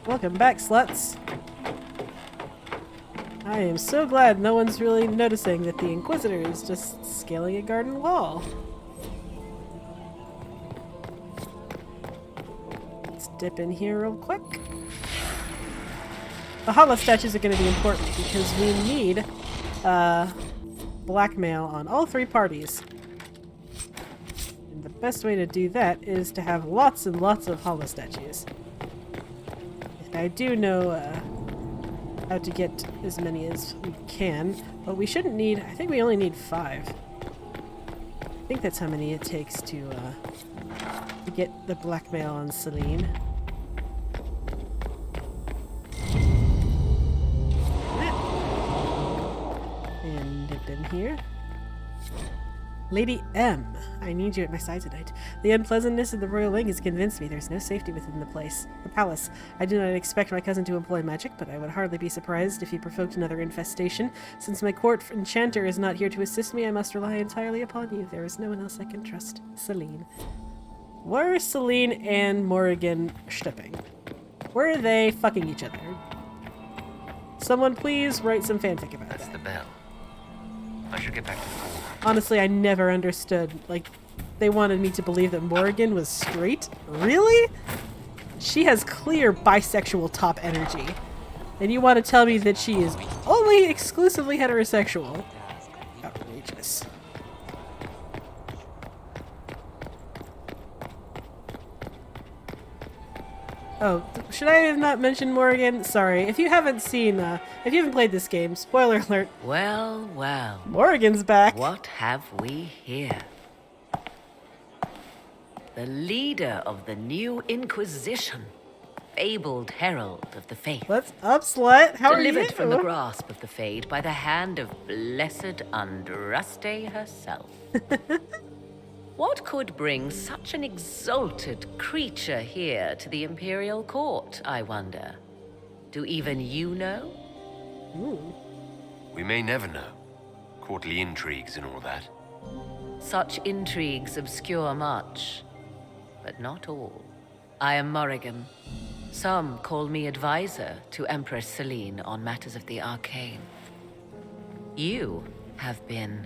Welcome back, sluts. I am so glad no one's really noticing that the Inquisitor is just scaling a garden wall. Let's dip in here real quick. The hollow statues are going to be important because we need blackmail on all three parties. And the best way to do that is to have lots and lots of hollow statues. And I do know how to get as many as we can, but we shouldn't need, I think we only need 5. I think that's how many it takes to get the blackmail on Celine. And dip in here. Lady M, I need you at my side tonight. The unpleasantness of the royal wing has convinced me there's no safety within the palace. I do not expect my cousin to employ magic, but I would hardly be surprised if he provoked another infestation. Since my court enchanter is not here to assist me, I must rely entirely upon you. There is no one else I can trust. Celine. Where are Celine and Morrigan stepping? Where are they fucking each other? Someone please write some fanfic about that. That's the bell. I should get back to the hall. Honestly, I never understood. Like, they wanted me to believe that Morrigan was straight? Really? She has clear bisexual top energy. And you want to tell me that she is only exclusively heterosexual? Outrageous. Oh, should I have not mentioned Morrigan? Sorry, if you haven't seen, if you haven't played this game, spoiler alert. Well, well. Morrigan's back. What have we here? The leader of the new Inquisition, fabled herald of the faith. What's up, slut? How are you? Delivered from the grasp of the Fade by the hand of blessed Andraste herself. What could bring such an exalted creature here to the Imperial Court, I wonder? Do even you know? Ooh. We may never know. Courtly intrigues and all that. Such intrigues obscure much, but not all. I am Morrigan. Some call me advisor to Empress Celine on matters of the arcane. You have been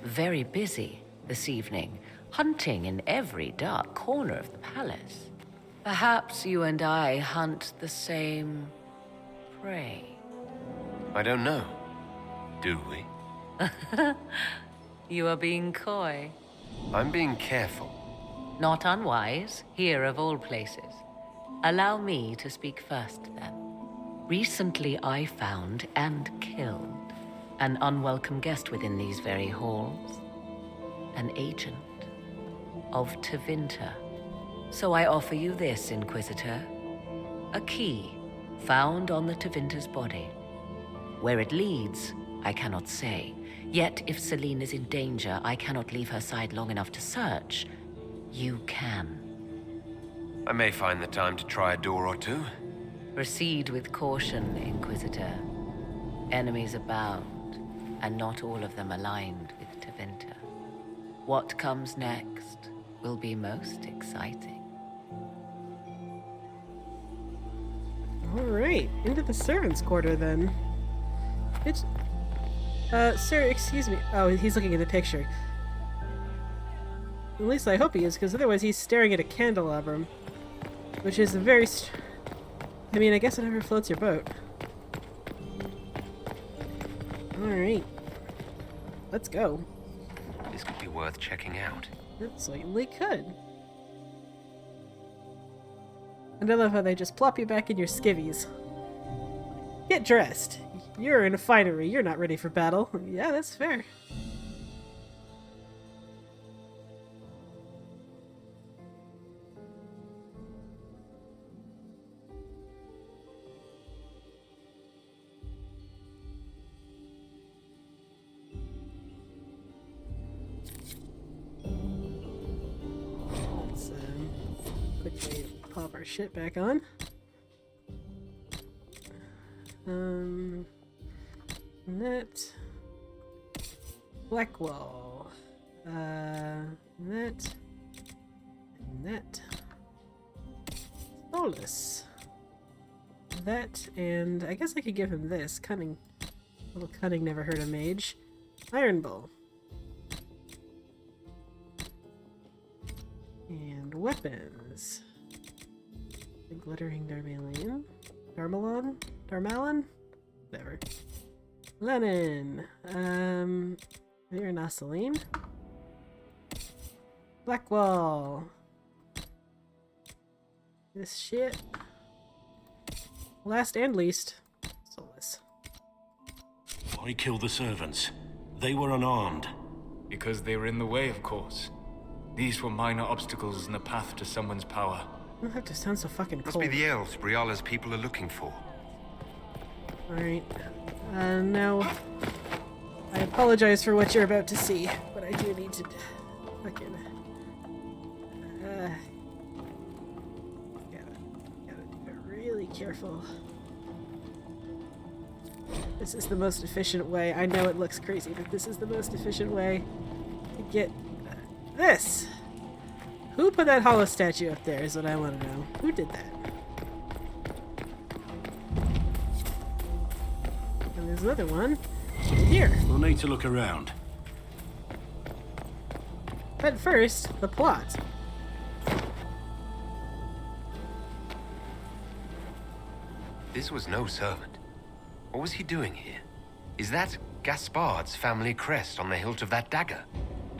very busy this evening, hunting in every dark corner of the palace. Perhaps you and I hunt the same prey. I don't know. Do we? You are being coy. I'm being careful. Not unwise, here of all places. Allow me to speak first, then. Recently I found and killed an unwelcome guest within these very halls. An agent of Tevinter. So I offer you this, Inquisitor. A key found on the Tevinter's body. Where it leads, I cannot say. Yet if Celine is in danger, I cannot leave her side long enough to search. You can. I may find the time to try a door or two. Proceed with caution, Inquisitor. Enemies abound, and not all of them aligned with Tevinter. What comes next will be most exciting. Alright, into the servants' quarter then. It's... sir, excuse me. Oh, he's looking at the picture. At least I hope he is, because otherwise he's staring at a candelabrum. Which is a very... I mean, I guess whatever floats your boat. Alright. Let's go. This could be worth checking out. It certainly could. And I love how they just plop you back in your skivvies. Get dressed. You're in a finery. You're not ready for battle. Yeah, that's fair. Quickly pop our shit back on. That. Blackwall. That. And that. Solus. that, and I guess I could give him this. Cunning. A little cunning never hurt a mage. Iron Bowl. And weapons. The glittering Darmalion. Darmalon? Whatever. Lenin. You're an Osceline. Blackwall. This shit. Last and least, Solus. Why kill the servants? They were unarmed. Because they were in the way, of course. These were minor obstacles in the path to someone's power. You don't have to sound so fucking Must cold. be the elves Briala's people are looking for. Alright. Now, I apologize for what you're about to see, but I do need to fucking... gotta do it really careful. This is the most efficient way. I know it looks crazy, but this is the most efficient way to get this. Who put that hollow statue up there is what I want to know. Who did that? And there's another one here. We'll need to look around. But first, the plot. This was no servant. What was he doing here? Is that Gaspard's family crest on the hilt of that dagger?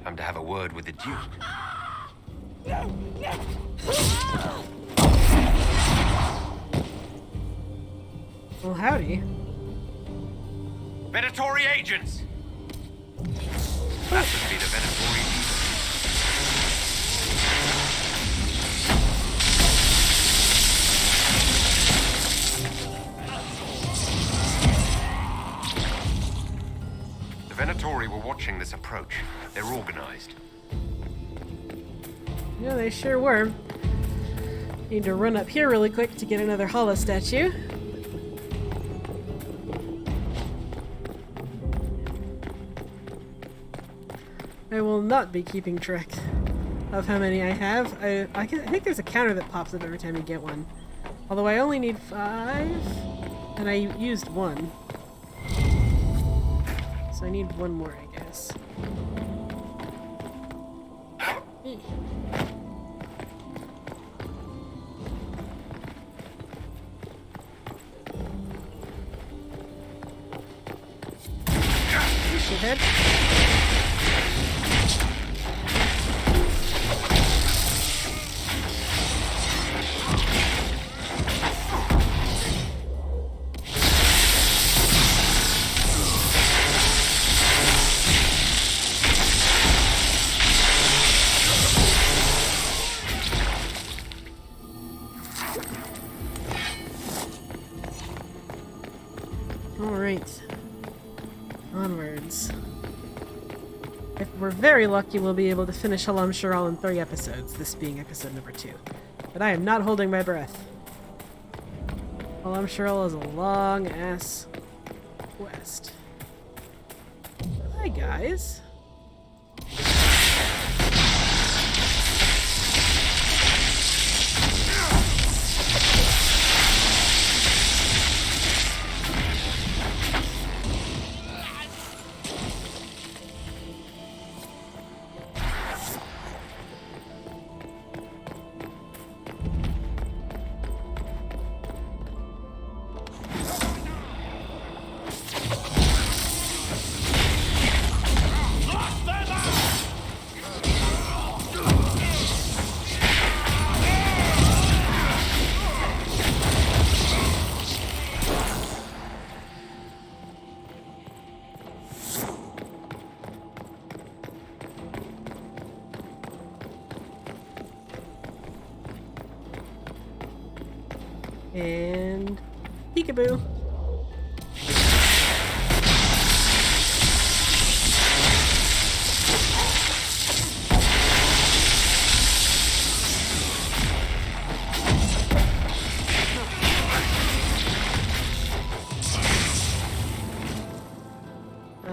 Time to have a word with the Duke. Well, howdy. Venatori agents! That would be the Venatori agents. The Venatori were watching this approach. They're organized. Yeah, they sure were. Need to run up here really quick to get another hollow statue. I will not be keeping track of how many I have. I think there's a counter that pops up every time you get one. Although I only need 5, and I used 1. So I need 1 more, I guess. Shithead. Alright. Onwards. If we're very lucky, we'll be able to finish Halam Sharal in 3 episodes, this being episode number 2. But I am not holding my breath. Halam Sharal is a long-ass quest. Hi, guys. And peekaboo.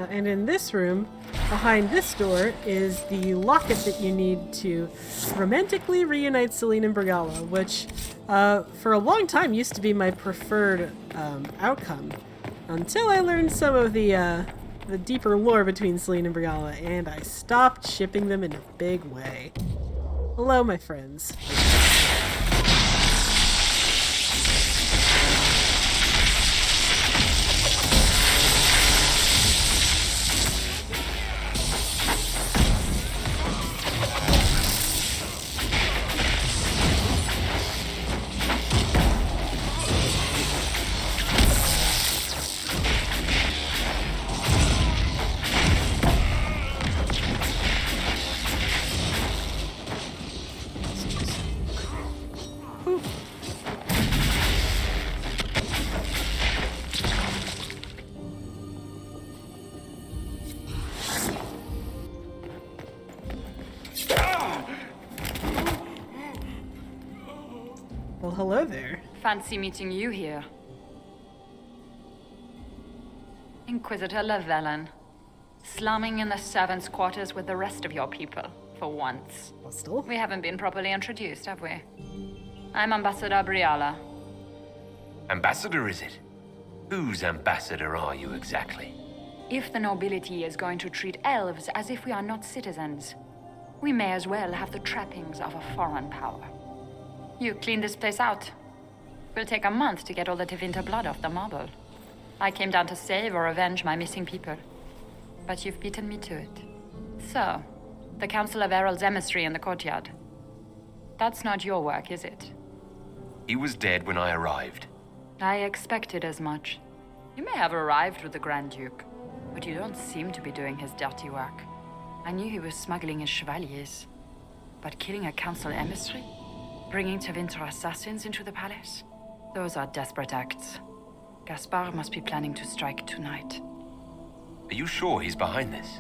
And in this room, behind this door, is the locket that you need to romantically reunite Celine and Brigala, which for a long time used to be my preferred outcome, until I learned some of the deeper lore between Celine and Briala, and I stopped shipping them in a big way. Hello, my friends. Well, hello there. Fancy meeting you here. Inquisitor Llewellyn. Slumming in the servants' quarters with the rest of your people, for once. Hostile? We haven't been properly introduced, have we? I'm Ambassador Briala. Ambassador, is it? Whose ambassador are you exactly? If the nobility is going to treat elves as if we are not citizens, we may as well have the trappings of a foreign power. You clean this place out. Will take a month to get all the Tevinter blood off the marble. I came down to save or avenge my missing people. But you've beaten me to it. So, the Council of Herald's emissary in the courtyard. That's not your work, is it? He was dead when I arrived. I expected as much. You may have arrived with the Grand Duke, but you don't seem to be doing his dirty work. I knew he was smuggling his chevaliers. But killing a council emissary? Bringing Tevinter assassins into the palace? Those are desperate acts. Gaspard must be planning to strike tonight. Are you sure he's behind this?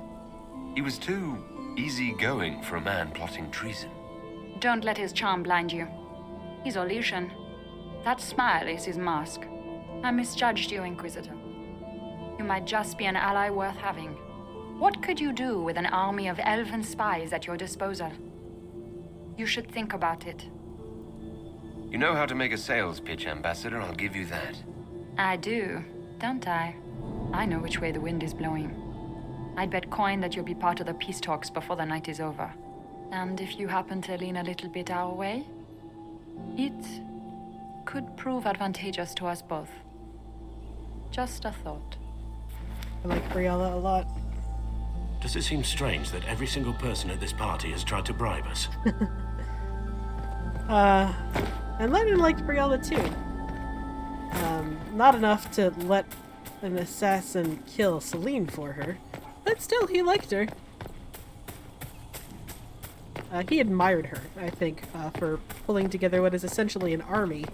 He was too easygoing for a man plotting treason. Don't let his charm blind you. He's Orlesian. That smile is his mask. I misjudged you, Inquisitor. You might just be an ally worth having. What could you do with an army of elven spies at your disposal? You should think about it. You know how to make a sales pitch, Ambassador, I'll give you that. I do, don't I? I know which way the wind is blowing. I'd bet coin that you'll be part of the peace talks before the night is over. And if you happen to lean a little bit our way, it could prove advantageous to us both. Just a thought. I like Briala a lot. Does it seem strange that every single person at this party has tried to bribe us? And Lennon liked Briala too. Not enough to let an assassin kill Celine for her, but still he liked her. He admired her, I think, for pulling together what is essentially an army,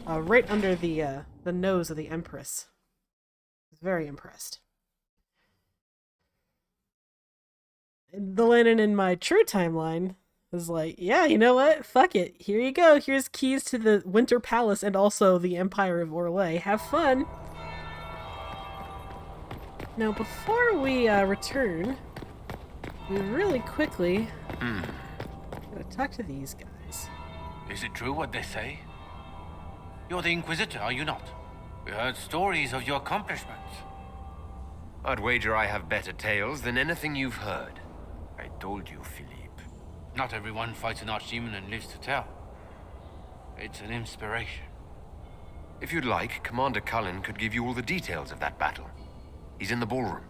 right under the nose of the Empress. I was very impressed. The Lennon in my true timeline was like, yeah, you know what? Fuck it. Here you go. Here's keys to the Winter Palace and also the Empire of Orlais. Have fun. Now, before we return, we really quickly gotta talk to these guys. Is it true what they say? You're the Inquisitor, are you not? We heard stories of your accomplishments. I'd wager I have better tales than anything you've heard. I told you, Philippe. Not everyone fights an archdemon and lives to tell. It's an inspiration. If you'd like, Commander Cullen could give you all the details of that battle. He's in the ballroom.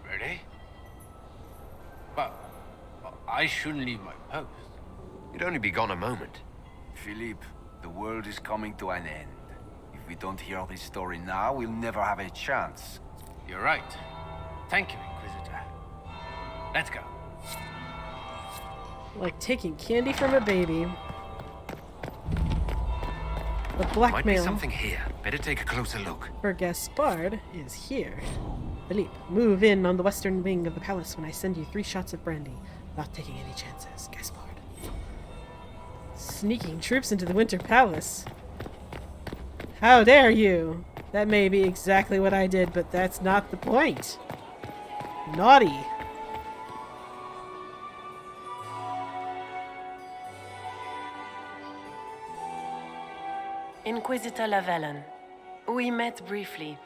Really? But I shouldn't leave my post. You'd only be gone a moment. Philippe, the world is coming to an end. If we don't hear this story now, we'll never have a chance. You're right. Thank you, Inquisitor. Let's go. Like taking candy from a baby. The Might be blackmail something here. Better take a closer look. for Gaspard is here. Philippe, move in on the western wing of the palace when I send you 3 shots of brandy. Not taking any chances, Gaspard. Sneaking troops into the Winter Palace. How dare you? That may be exactly what I did, but that's not the point. Naughty. Inquisitor Lavellon. We met briefly.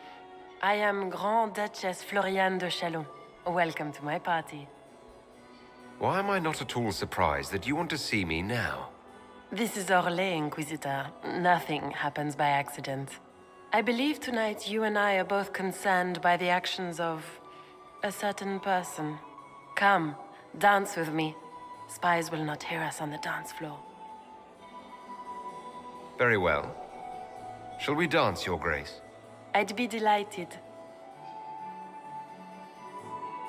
I am Grand Duchess Floriane de Chalon. Welcome to my party. Why am I not at all surprised that you want to see me now? This is Orlais, Inquisitor. Nothing happens by accident. I believe tonight you and I are both concerned by the actions of a certain person. Come, dance with me. Spies will not hear us on the dance floor. Very well. Shall we dance, Your Grace? I'd be delighted.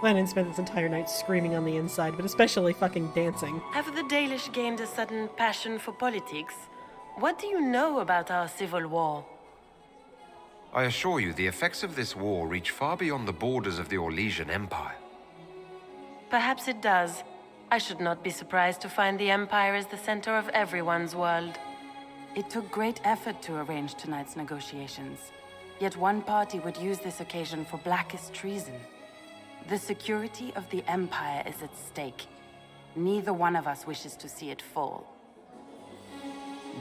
Lennon spent this entire night screaming on the inside, but especially fucking dancing. Have the Dalish gained a sudden passion for politics? What do you know about our civil war? I assure you, the effects of this war reach far beyond the borders of the Orlesian Empire. Perhaps it does. I should not be surprised to find the Empire is the center of everyone's world. It took great effort to arrange tonight's negotiations. Yet one party would use this occasion for blackest treason. The security of the Empire is at stake. Neither one of us wishes to see it fall.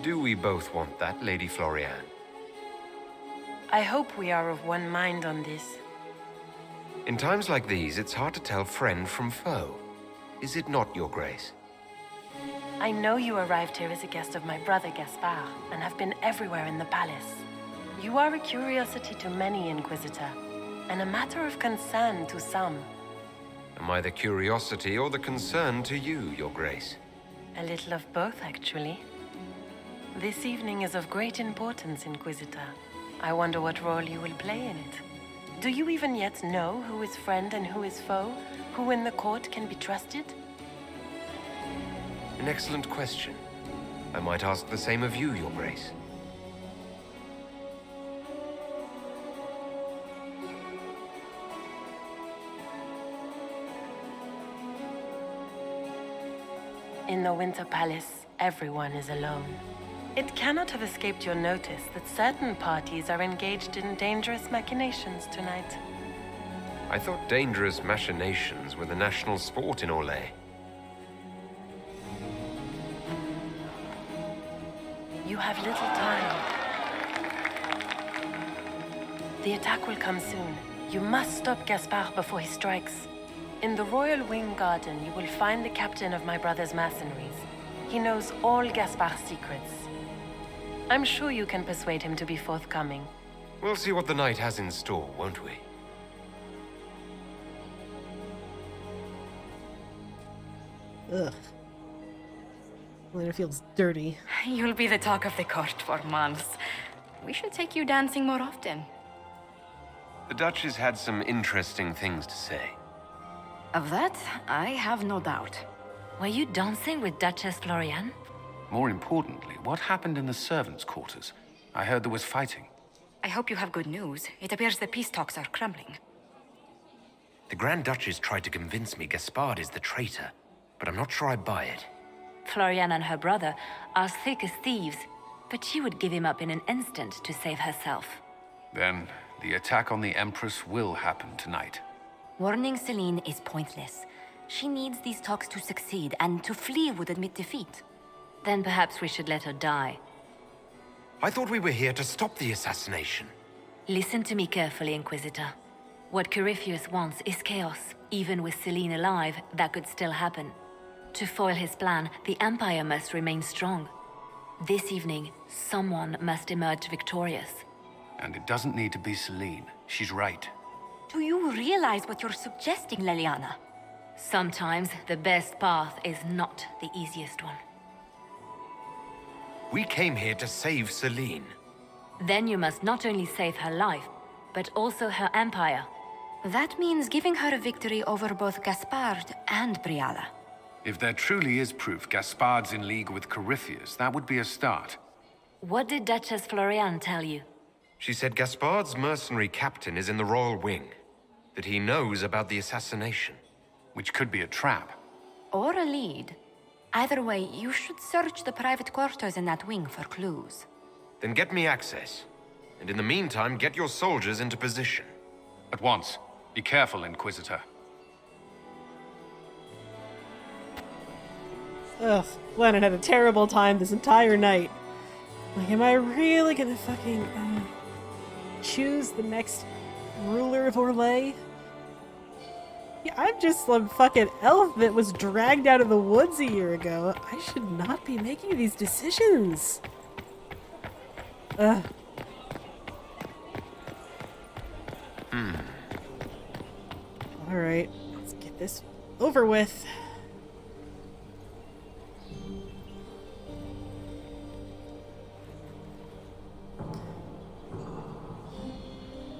Do we both want that, Lady Floriane? I hope we are of one mind on this. In times like these, it's hard to tell friend from foe. Is it not, Your Grace? I know you arrived here as a guest of my brother Gaspard, and have been everywhere in the palace. You are a curiosity to many, Inquisitor, and a matter of concern to some. Am I the curiosity or the concern to you, Your Grace? A little of both, actually. This evening is of great importance, Inquisitor. I wonder what role you will play in it. Do you even yet know who is friend and who is foe? Who in the court can be trusted? An excellent question. I might ask the same of you, Your Grace. In the Winter Palace, everyone is alone. It cannot have escaped your notice that certain parties are engaged in dangerous machinations tonight. I thought dangerous machinations were the national sport in Orlais. You have little time. The attack will come soon. You must stop Gaspard before he strikes. In the Royal Wing Garden, you will find the captain of my brother's mercenaries. He knows all Gaspard's secrets. I'm sure you can persuade him to be forthcoming. We'll see what the night has in store, won't we? Ugh. Lena feels dirty. You'll be the talk of the court for months. We should take you dancing more often. The Duchess had some interesting things to say. Of that, I have no doubt. Were you dancing with Duchess Floriane? More importantly, what happened in the servants' quarters? I heard there was fighting. I hope you have good news. It appears the peace talks are crumbling. The Grand Duchess tried to convince me Gaspard is the traitor, but I'm not sure I buy it. Floriane and her brother are thick as thieves, but she would give him up in an instant to save herself. Then, the attack on the Empress will happen tonight. Warning Celine is pointless. She needs these talks to succeed, and to flee would admit defeat. Then perhaps we should let her die. I thought we were here to stop the assassination. Listen to me carefully, Inquisitor. What Corypheus wants is chaos. Even with Celine alive, that could still happen. To foil his plan, the Empire must remain strong. This evening, someone must emerge victorious. And it doesn't need to be Celine. She's right. Do you realize what you're suggesting, Leliana? Sometimes the best path is not the easiest one. We came here to save Celine. Then you must not only save her life, but also her empire. That means giving her a victory over both Gaspard and Briala. If there truly is proof Gaspard's in league with Corypheus, that would be a start. What did Duchess Floriane tell you? She said Gaspard's mercenary captain is in the Royal Wing, that he knows about the assassination. Which could be a trap. Or a lead. Either way, you should search the private quarters in that wing for clues. Then get me access. And in the meantime, get your soldiers into position. At once. Be careful, Inquisitor. Ugh, Lennon had a terrible time this entire night. Like, am I really gonna fucking choose the next ruler of Orlais? Yeah, I'm just some fucking elf that was dragged out of the woods a year ago. I should not be making these decisions. Ugh. Alright, let's get this over with.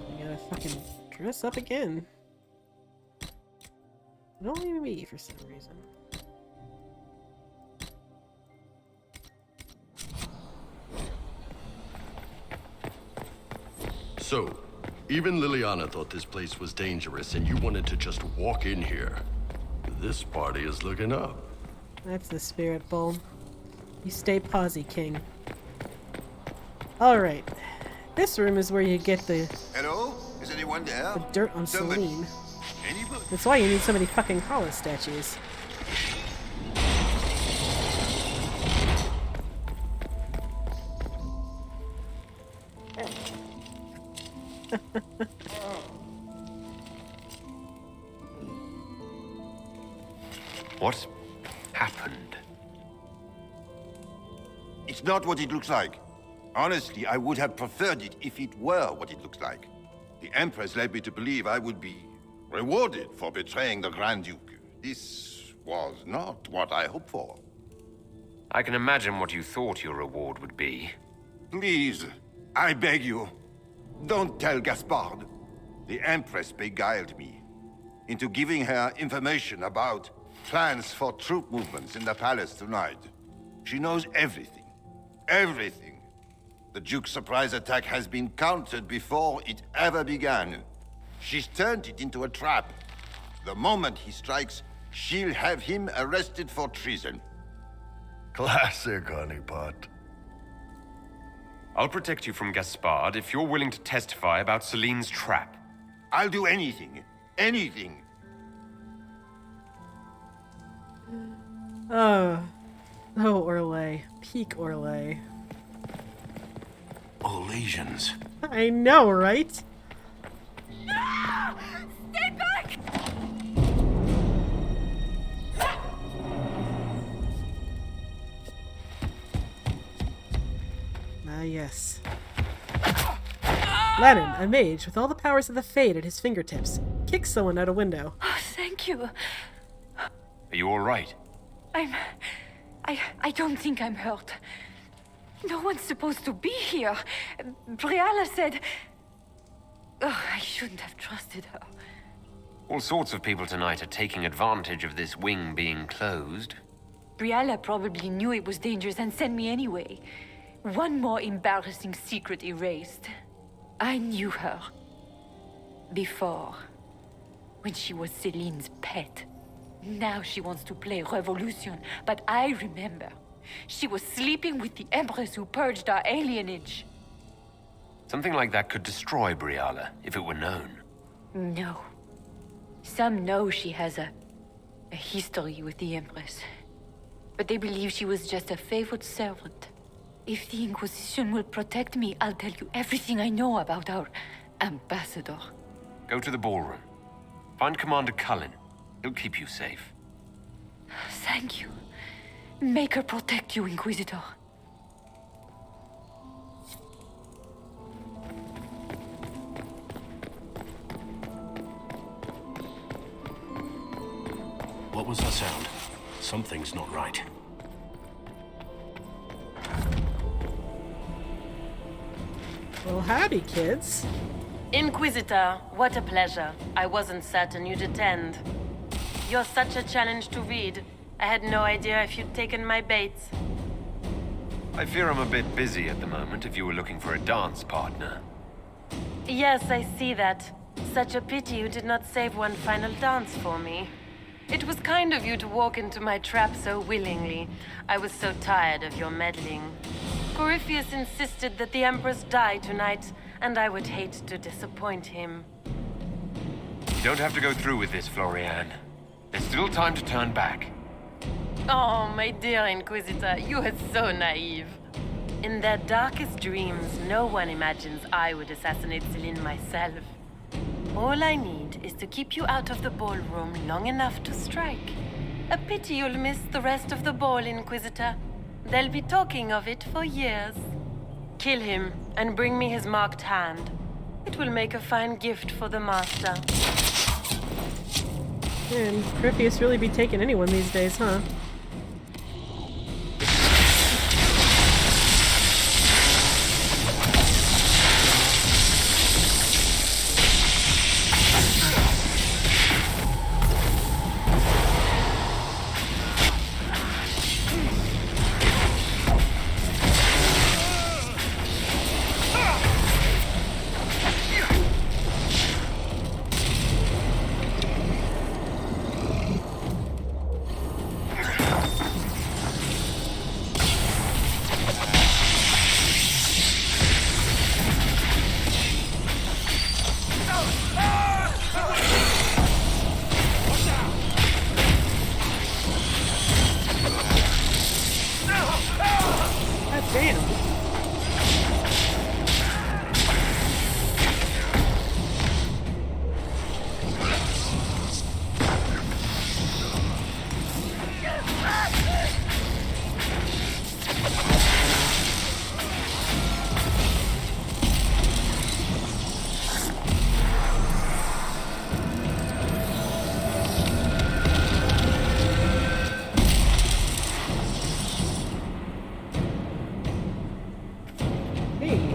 I gotta fucking dress up again. Only me for some reason. So, even Liliana thought this place was dangerous and you wanted to just walk in here. This party is looking up. That's the spirit, Bull. You stay posy, King. Alright. This room is where you get the... Hello? Is anyone there? The dirt on Somebody. Celine. Anybody? That's why you need so many fucking hollow statues. What happened? It's not what it looks like. Honestly, I would have preferred it if it were what it looks like. The Empress led me to believe I would be rewarded for betraying the Grand Duke. This was not what I hoped for. I can imagine what you thought your reward would be. Please, I beg you, don't tell Gaspard. The Empress beguiled me into giving her information about plans for troop movements in the palace tonight. She knows everything. Everything. The Duke's surprise attack has been countered before it ever began. She's turned it into a trap. The moment he strikes, she'll have him arrested for treason. Classic, honeypot. I'll protect you from Gaspard if you're willing to testify about Celine's trap. I'll do anything. Anything. Oh. Oh, Orlais. Peak Orlais. Orlesians. I know, right? No! Stay back! Ah, yes. Latin, a mage with all the powers of the Fade at his fingertips, kicks someone out a window. Oh, thank you. Are you all right? I don't think I'm hurt. No one's supposed to be here. Briala said... Oh, I shouldn't have trusted her. All sorts of people tonight are taking advantage of this wing being closed. Briala probably knew it was dangerous and sent me anyway. One more embarrassing secret erased. I knew her. Before. When she was Celine's pet. Now she wants to play revolution, but I remember. She was sleeping with the Empress who purged our alienage. Something like that could destroy Briala, if it were known. No. Some know she has a history with the Empress. But they believe she was just a favored servant. If the Inquisition will protect me, I'll tell you everything I know about our ambassador. Go to the ballroom. Find Commander Cullen. He'll keep you safe. Thank you. Make her protect you, Inquisitor. What was that sound? Something's not right. Well, howdy, kids. Inquisitor, what a pleasure. I wasn't certain you'd attend. You're such a challenge to read. I had no idea if you'd taken my baits. I fear I'm a bit busy at the moment if you were looking for a dance partner. Yes, I see that. Such a pity you did not save one final dance for me. It was kind of you to walk into my trap so willingly. I was so tired of your meddling. Corypheus insisted that the Empress die tonight, and I would hate to disappoint him. You don't have to go through with this, Florian. There's still time to turn back. Oh, my dear Inquisitor, you are so naive. In their darkest dreams, no one imagines I would assassinate Celine myself. All I need is to keep you out of the ballroom long enough to strike. A pity you'll miss the rest of the ball, Inquisitor. They'll be talking of it for years. Kill him and bring me his marked hand. It will make a fine gift for the Master. Man, Gryphius really be taking anyone these days, huh?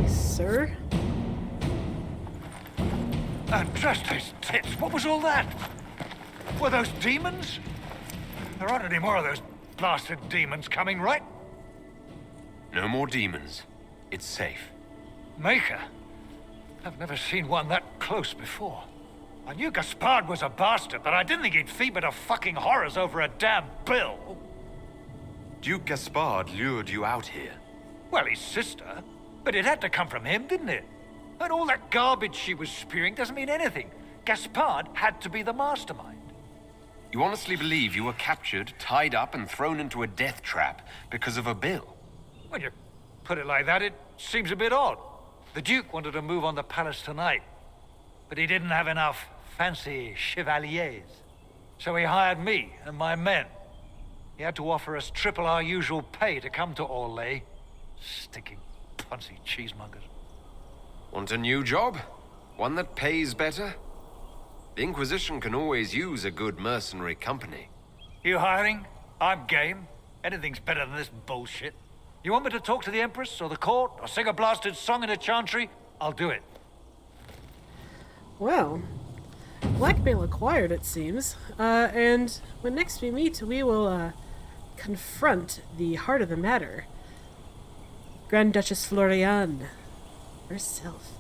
Sir? And trust those tits, what was all that? Were those demons? There aren't any more of those blasted demons coming, right? No more demons. It's safe. Maker? I've never seen one that close before. I knew Gaspard was a bastard, but I didn't think he'd feed to fucking horrors over a damn bill. Duke Gaspard lured you out here. Well, his sister. But it had to come from him, didn't it? And all that garbage she was spewing doesn't mean anything. Gaspard had to be the mastermind. You honestly believe you were captured, tied up, and thrown into a death trap because of a bill? When you put it like that, it seems a bit odd. The Duke wanted to move on the palace tonight, but he didn't have enough fancy chevaliers. So he hired me and my men. He had to offer us triple our usual pay to come to Orlais. Sticking fancy cheesemongers. Want a new job? One that pays better? The Inquisition can always use a good mercenary company. You hiring? I'm game. Anything's better than this bullshit. You want me to talk to the Empress or the court or sing a blasted song in a chantry? I'll do it. Well, blackmail acquired, it seems. And when next we meet, we will confront the heart of the matter. Grand Duchess Floriane herself.